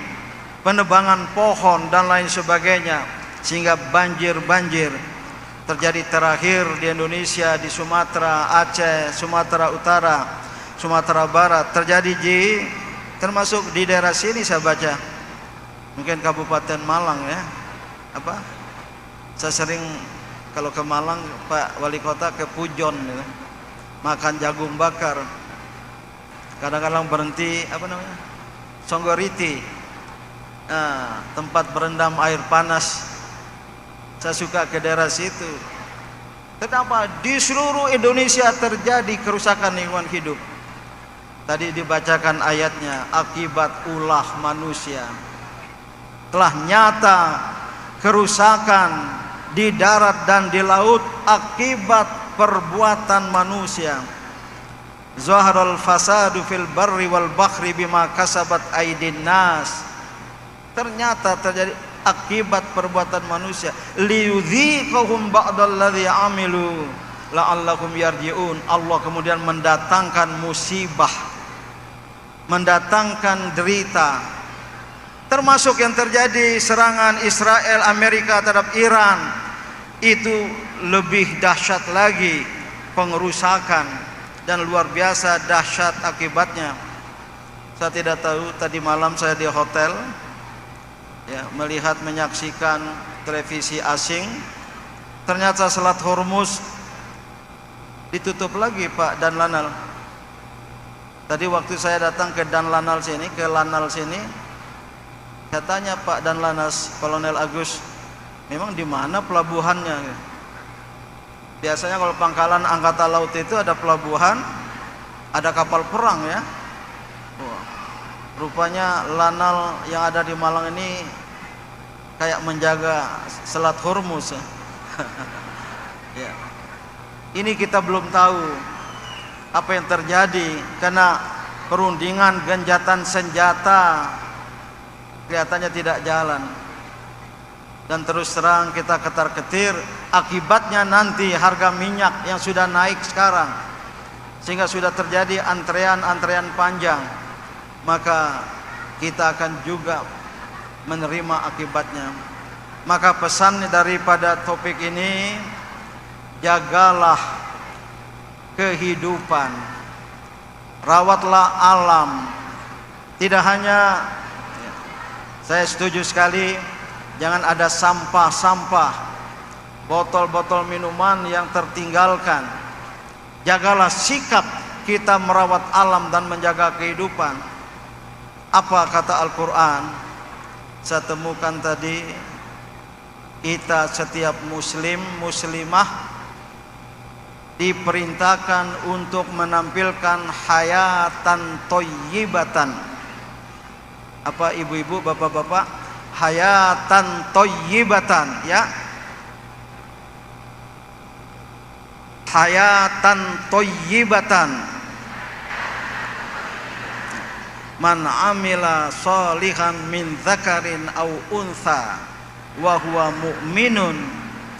penebangan pohon dan lain sebagainya, sehingga banjir-banjir terjadi. Terakhir di Indonesia, di Sumatera, Aceh, Sumatera Utara, Sumatera Barat, terjadi termasuk di daerah sini saya baca, mungkin Kabupaten Malang ya. Saya sering kalau ke Malang, Pak Wali Kota ke Pujon ya, makan jagung bakar. Kadang-kadang berhenti Songgoriti, tempat berendam air panas. Saya suka ke daerah situ. Kenapa? Di seluruh Indonesia terjadi kerusakan lingkungan hidup. Tadi dibacakan ayatnya, akibat ulah manusia. Telah nyata kerusakan di darat dan di laut akibat perbuatan manusia. Zaharul fasadu fil barri wal bahri bima kasabat aydin nas. Ternyata terjadi akibat perbuatan manusia, liyudhiqahum ba'dalladzi amilu la'allahum yarji'un. Allah kemudian mendatangkan musibah, mendatangkan derita, termasuk yang terjadi serangan Israel Amerika terhadap Iran. Itu lebih dahsyat lagi pengerusakan dan luar biasa dahsyat akibatnya. Saya tidak tahu, tadi malam saya di hotel ya, melihat menyaksikan televisi asing, ternyata Selat Hormuz ditutup lagi Pak Dan Lanal. Tadi waktu saya datang ke Dan Lanal sini, ke Lanal sini, saya tanya Pak Dan Lanas, Kolonel Agus, memang di mana pelabuhannya? Biasanya kalau pangkalan angkatan laut itu ada pelabuhan, ada kapal perang ya. Rupanya Lanal yang ada di Malang ini kayak menjaga Selat Hormuz. Ya. Ini kita belum tahu apa yang terjadi karena perundingan genjatan senjata kelihatannya tidak jalan. Dan terus terang kita ketar-ketir, akibatnya nanti harga minyak yang sudah naik sekarang sehingga sudah terjadi antrean-antrean panjang, maka kita akan juga menerima akibatnya. Maka pesan daripada topik ini, jagalah kehidupan, rawatlah alam. Tidak hanya, saya setuju sekali, jangan ada sampah-sampah, botol-botol minuman yang tertinggalkan. Jagalah sikap kita merawat alam dan menjaga kehidupan. Apa kata Al-Quran? Saya temukan tadi, kita setiap muslim, muslimah diperintahkan untuk menampilkan hayatan thayyibatan. Apa ibu-ibu, bapak-bapak? Hayatan thayyibatan ya. Hayatan thayyibatan. Man amila salihan min dzakarin aw untha wa huwa mu'minun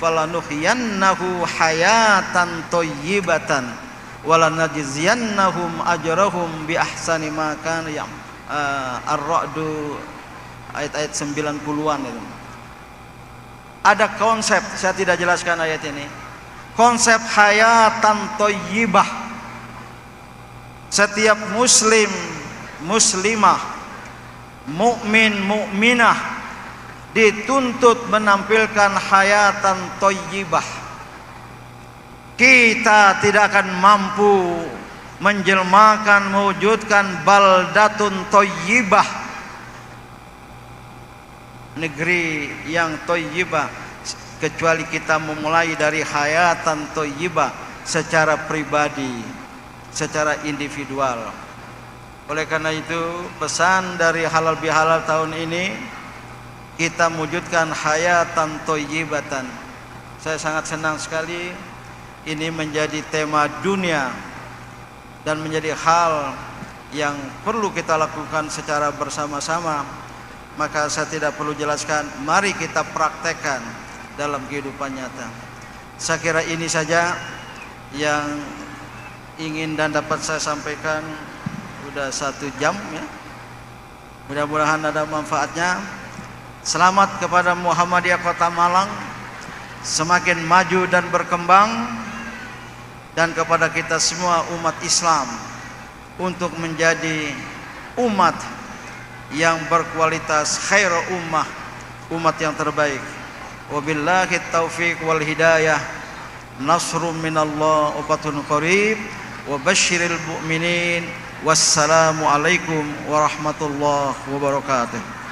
falanuhyiyannahu hayatan thayyibatan walanajziyannahum ajrahum bi ahsani ma kana Ar-Ra'du ayat-ayat 90-an itu. Ada konsep, saya tidak jelaskan ayat ini. Konsep hayatan thayyibah. Setiap muslim, muslimah, mukmin, mukminah dituntut menampilkan hayatan thayyibah. Kita tidak akan mampu menjelmakan, mewujudkan baldatun thayyibah, negeri yang thayyibah, kecuali kita memulai dari hayatan thayyibah secara pribadi, secara individual. Oleh karena itu, pesan dari Halal Bihalal tahun ini, kita mewujudkan hayatan thayyibatan. Saya sangat senang sekali ini menjadi tema dunia dan menjadi hal yang perlu kita lakukan secara bersama-sama. Maka saya tidak perlu jelaskan, mari kita praktekkan dalam kehidupan nyata. Saya kira ini saja yang ingin dan dapat saya sampaikan. Sudah 1 jam ya. Mudah-mudahan ada manfaatnya. Selamat kepada Muhammadiyah Kota Malang, semakin maju dan berkembang, dan kepada kita semua umat Islam untuk menjadi umat yang berkualitas, khairu ummah, umat yang terbaik. Wabillahi taufiq wal hidayah. Nasrun minallah wa fathun qarib wa basyiril mu'minin. Wassalamu alaikum warahmatullahi wabarakatuh.